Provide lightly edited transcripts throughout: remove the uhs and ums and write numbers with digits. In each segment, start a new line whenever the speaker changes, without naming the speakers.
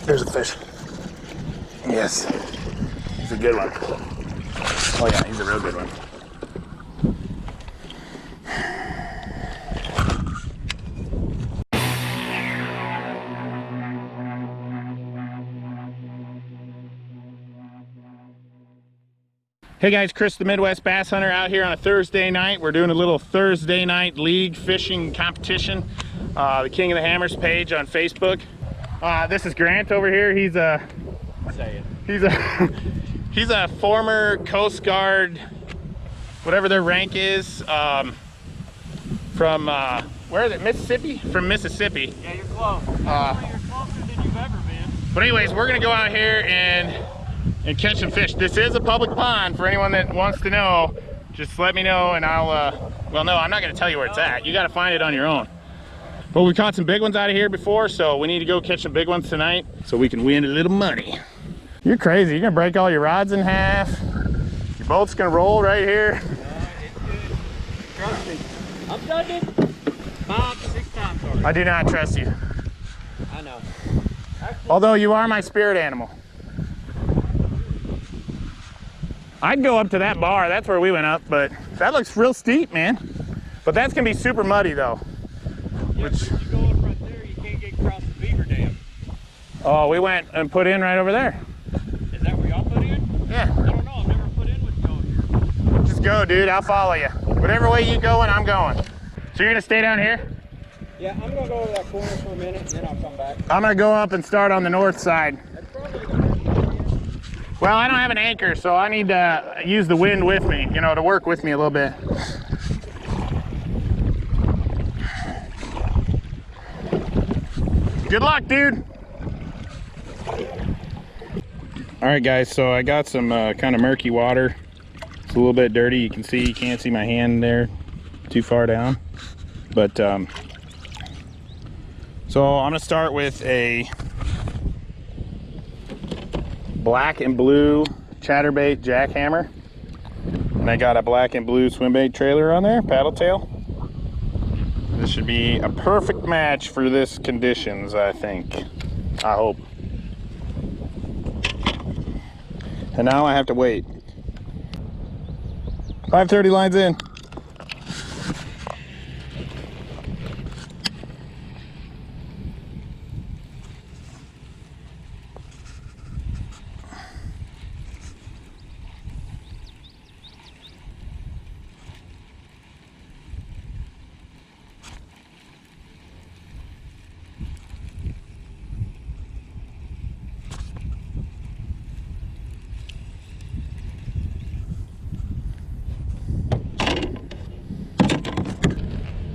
There's a fish. Yes. He's a good one. Oh yeah, he's a real good one. Hey guys, Chris the Midwest Bass Hunter out here on a Thursday night. We're doing a little Thursday night league fishing competition. The King of the Hammers page on Facebook. This is Grant over here. He's a he's a former Coast Guard, whatever their rank is, from where is it? Mississippi? From Mississippi.
Yeah, you're close. You're closer than you've ever been.
But anyways, we're gonna go out here and catch some fish. This is a public pond for anyone that wants to know. Just let me know and I'll, well, no, I'm not gonna tell you where it's at. You gotta find it on your own. But we caught some big ones out of here before, so we need to go catch some big ones tonight so we can win a little money. You're crazy. You're gonna break all your rods in half. Your boat's gonna roll right here.
It's good. Trust me. I've done it 5-6 times already.
I do not trust you.
I know. Actually,
Although you are my spirit animal. I'd go up to that bar. That's where we went up, but that looks real steep, man. But that's gonna be super muddy though.
yeah,
Which,
if you go up right there, you can't get across the beaver dam.
oh, we went and put in right over there.
Is that where y'all put in?
Yeah.
I don't know. I've never put in with y'all here.
Just go, dude. I'll follow you. Whatever way you going, I'm going. So you're gonna stay down here?
Yeah, I'm gonna go over that corner for a minute, and then I'll come back.
I'm gonna go up and start on the north side.
That's probably the best idea.
Well, I don't have an anchor, so I need to use the wind with me, you know, to work with me a little bit. Good luck, dude. All right, guys, so I got some kind of murky water. It's a little bit dirty. You can see, you can't see my hand there too far down. But, so I'm gonna start with a black and blue chatterbait jackhammer, and I got a black and blue swim bait trailer on there, paddle tail. This should be a perfect match for this conditions, I think. I hope. And now I have to wait. 5:30 lines in.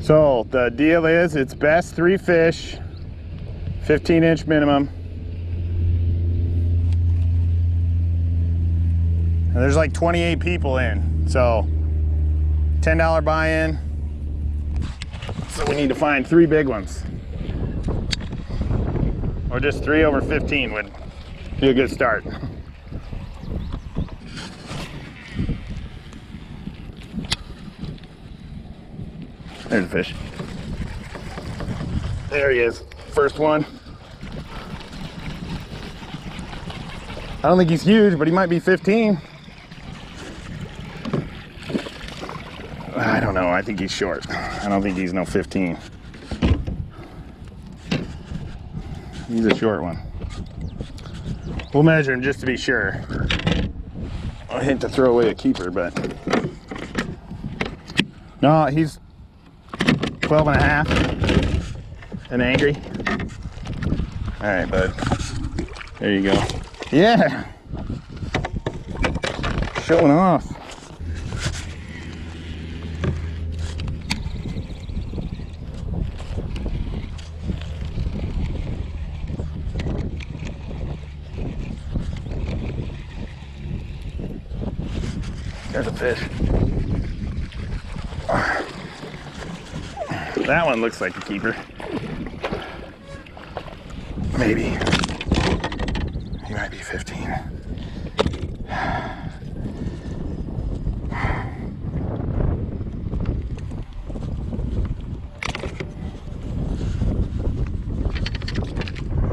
So the deal is, it's best 3 fish, 15-inch minimum. And there's like 28 people in, so $10 buy-in. So we need to find 3 big ones. Or just 3 over 15 would be a good start. There's a fish. There he is. First one. I don't think he's huge, but he might be 15. I don't know. I think he's short. I don't think he's no 15. He's a short one. We'll measure him just to be sure. I hate to throw away a keeper, but no, he's 12 and a half and angry. All right, bud. There you go. Yeah. Showing off. There's a fish. That one looks like a keeper. Maybe. He might be 15.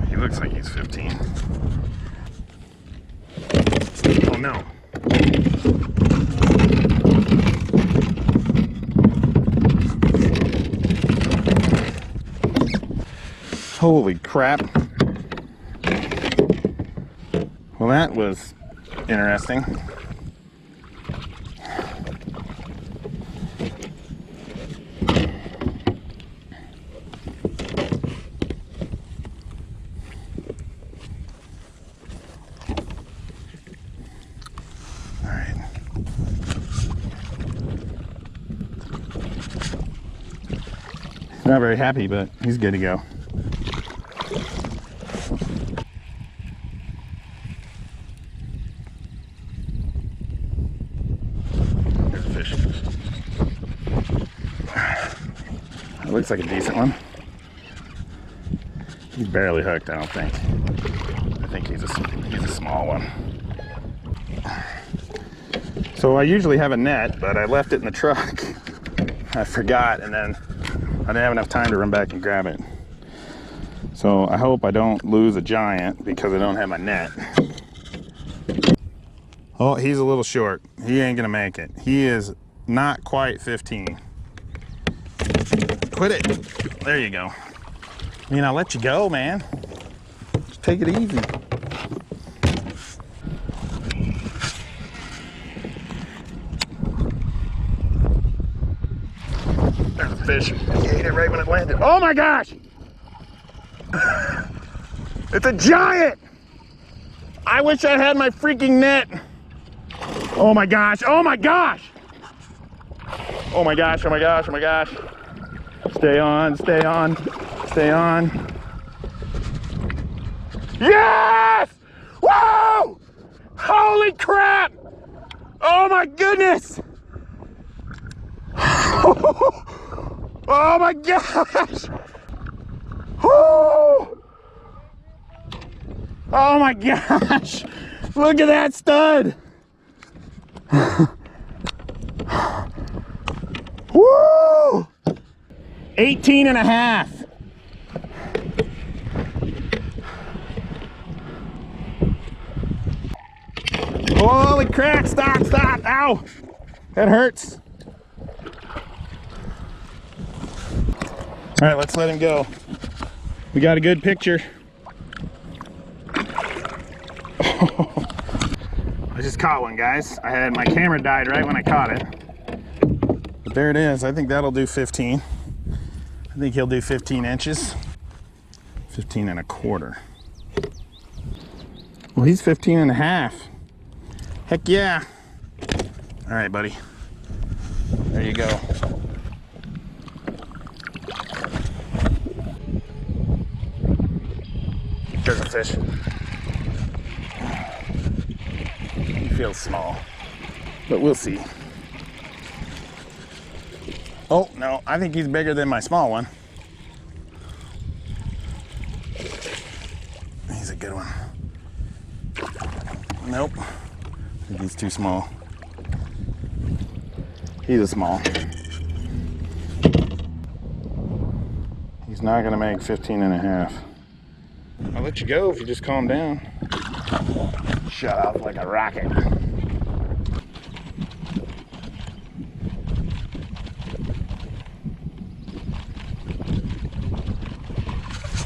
He looks like he's 15. no. Holy crap. Well, that was interesting. Not very happy, but he's good to go. There's a fish. It looks like a decent one. He's barely hooked, I don't think. I think he's a small one. So I usually have a net, but I left it in the truck. I forgot, and then I didn't have enough time to run back and grab it. So I hope I don't lose a giant because I don't have my net. Oh, he's a little short. He ain't gonna make it. He is not quite 15. Quit it. There you go. I mean, I'll let you go, man. Just take it easy. There's a fish. He ate it right when it landed. Oh my gosh! It's a giant! I wish I had my freaking net. Oh my gosh, oh my gosh! Oh my gosh, oh my gosh, oh my gosh. Stay on, stay on, stay on. Yes! Whoa! Holy crap! Oh my goodness! Oh my gosh! Oh! Oh my gosh! Look at that stud! Woo! 18 and a half. Holy crap! Stop! Stop! Ow! That hurts. All right, let's let him go. We got a good picture. I just caught one, guys. My camera died right when I caught it. But there it is. I think that'll do 15. I think he'll do 15 inches. 15 and a quarter. Well, he's 15 and a half. Heck yeah. All right, buddy. There you go. There's a fish. He feels small, but we'll see. Oh, no, I think he's bigger than my small one. He's a good one. Nope, I think he's too small. He's a small. He's not gonna make 15 and a half. I'll let you go if you just calm down. Shut off like a rocket.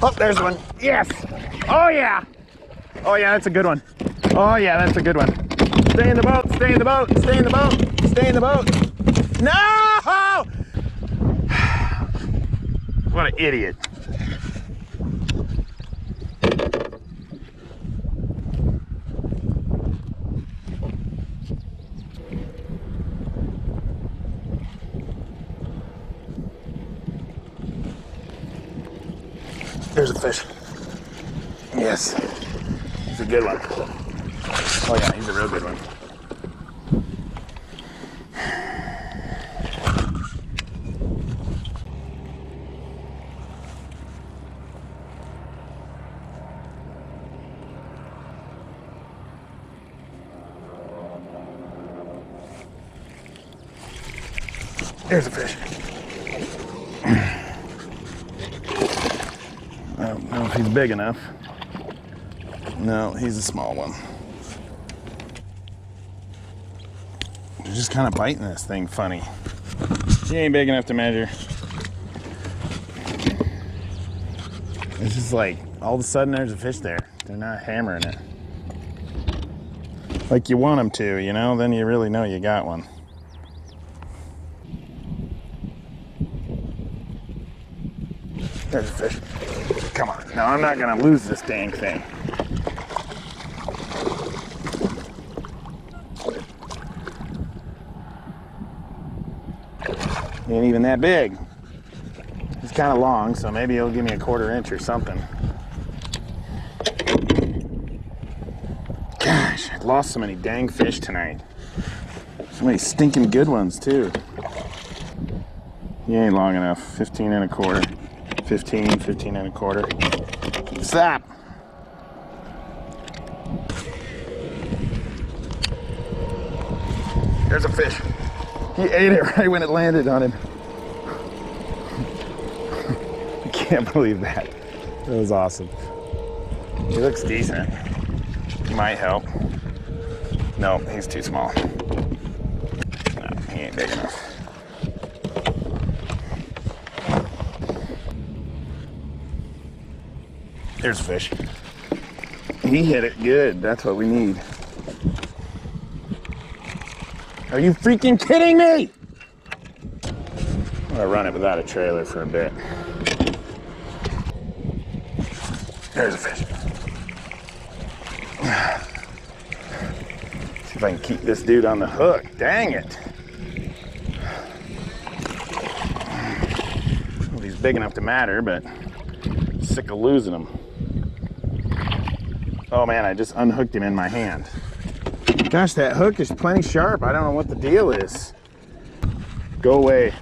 Oh, there's one. Yes! Oh yeah! Oh yeah, that's a good one. Oh yeah, that's a good one. Stay in the boat, stay in the boat, stay in the boat, stay in the boat. No! What an idiot. There's a fish. Yes. He's a good one. Oh yeah, he's a real good one. There's a fish. I don't know if he's big enough. No, he's a small one. They're just kind of biting this thing funny. She ain't big enough to measure. It's just like, all of a sudden there's a fish there. They're not hammering it. Like you want them to, you know? Then you really know you got one. There's a fish. Come on. Now I'm not gonna lose this dang thing. He ain't even that big. He's kind of long, so maybe he'll give me a 1/4 inch or something. Gosh, I've lost so many dang fish tonight. So many stinking good ones too. He ain't long enough. 15 1/4. 15 1/4. Stop! There's a fish. He ate it right when it landed on him. I can't believe that. That was awesome. He looks decent. He might help. No, he's too small. No, he ain't big enough. There's a fish. He hit it good. That's what we need. Are you freaking kidding me? I'm gonna run it without a trailer for a bit. There's a fish. See if I can keep this dude on the hook. Dang it. Well, he's big enough to matter, but I'm sick of losing him. Oh man, I just unhooked him in my hand. Gosh, that hook is plenty sharp. I don't know what the deal is. Go away.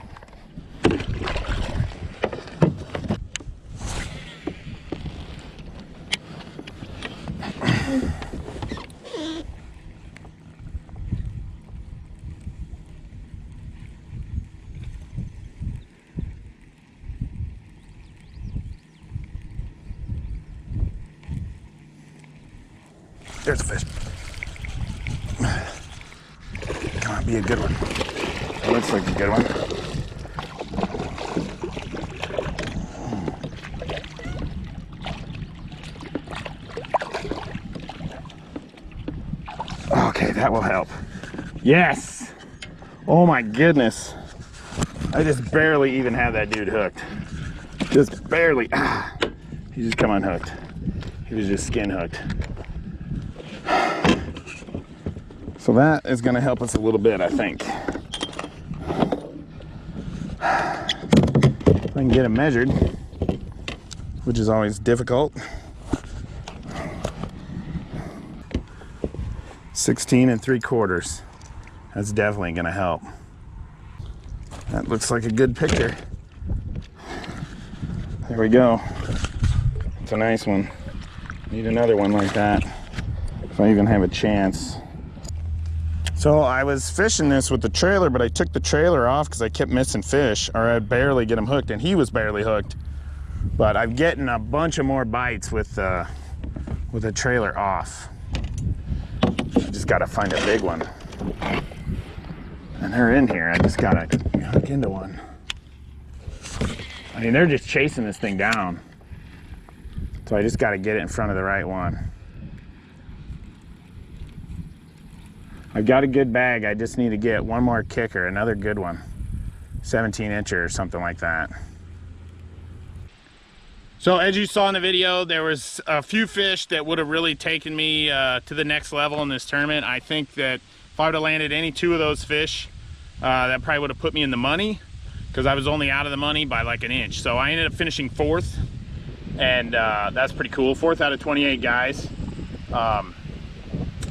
There's a fish. Come on, be a good one. It looks like a good one. Okay, that will help. Yes! Oh my goodness. I just barely even had that dude hooked. Just barely. Ah, he just come unhooked. He was just skin hooked. So that is going to help us a little bit, I think. If I can get him measured, which is always difficult. 16 3/4. That's definitely going to help. That looks like a good picture. There we go. It's a nice one. Need another one like that if I even have a chance. So I was fishing this with the trailer, but I took the trailer off because I kept missing fish, or I'd barely get him hooked, and he was barely hooked. But I'm getting a bunch of more bites with the trailer off. I just got to find a big one. And they're in here. I just got to hook into one. I mean, they're just chasing this thing down. So I just got to get it in front of the right one. I've got a good bag. I just need to get one more kicker, another good one. 17 incher or something like that. So as you saw in the video, there was a few fish that would have really taken me to the next level in this tournament. I think that if I would have landed any 2 of those fish, that probably would have put me in the money, because I was only out of the money by like an inch. So I ended up finishing 4th, and that's pretty cool. 4th out of 28 guys.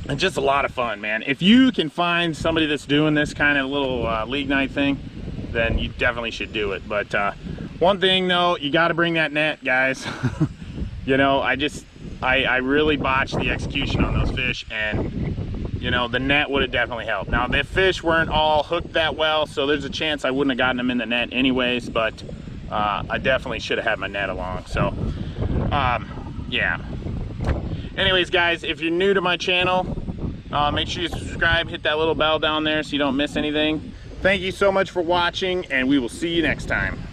And just a lot of fun, man. If you can find somebody that's doing this kind of little league night thing, then you definitely should do it. But one thing though, you got to bring that net, guys. You know, I really botched the execution on those fish, and you know, the net would have definitely helped. Now the fish weren't all hooked that well, so there's a chance I wouldn't have gotten them in the net anyways, but I definitely should have had my net along. So yeah. Anyways, guys, if you're new to my channel, Make sure you subscribe, hit that little bell down there so you don't miss anything. Thank you so much for watching, and we will see you next time.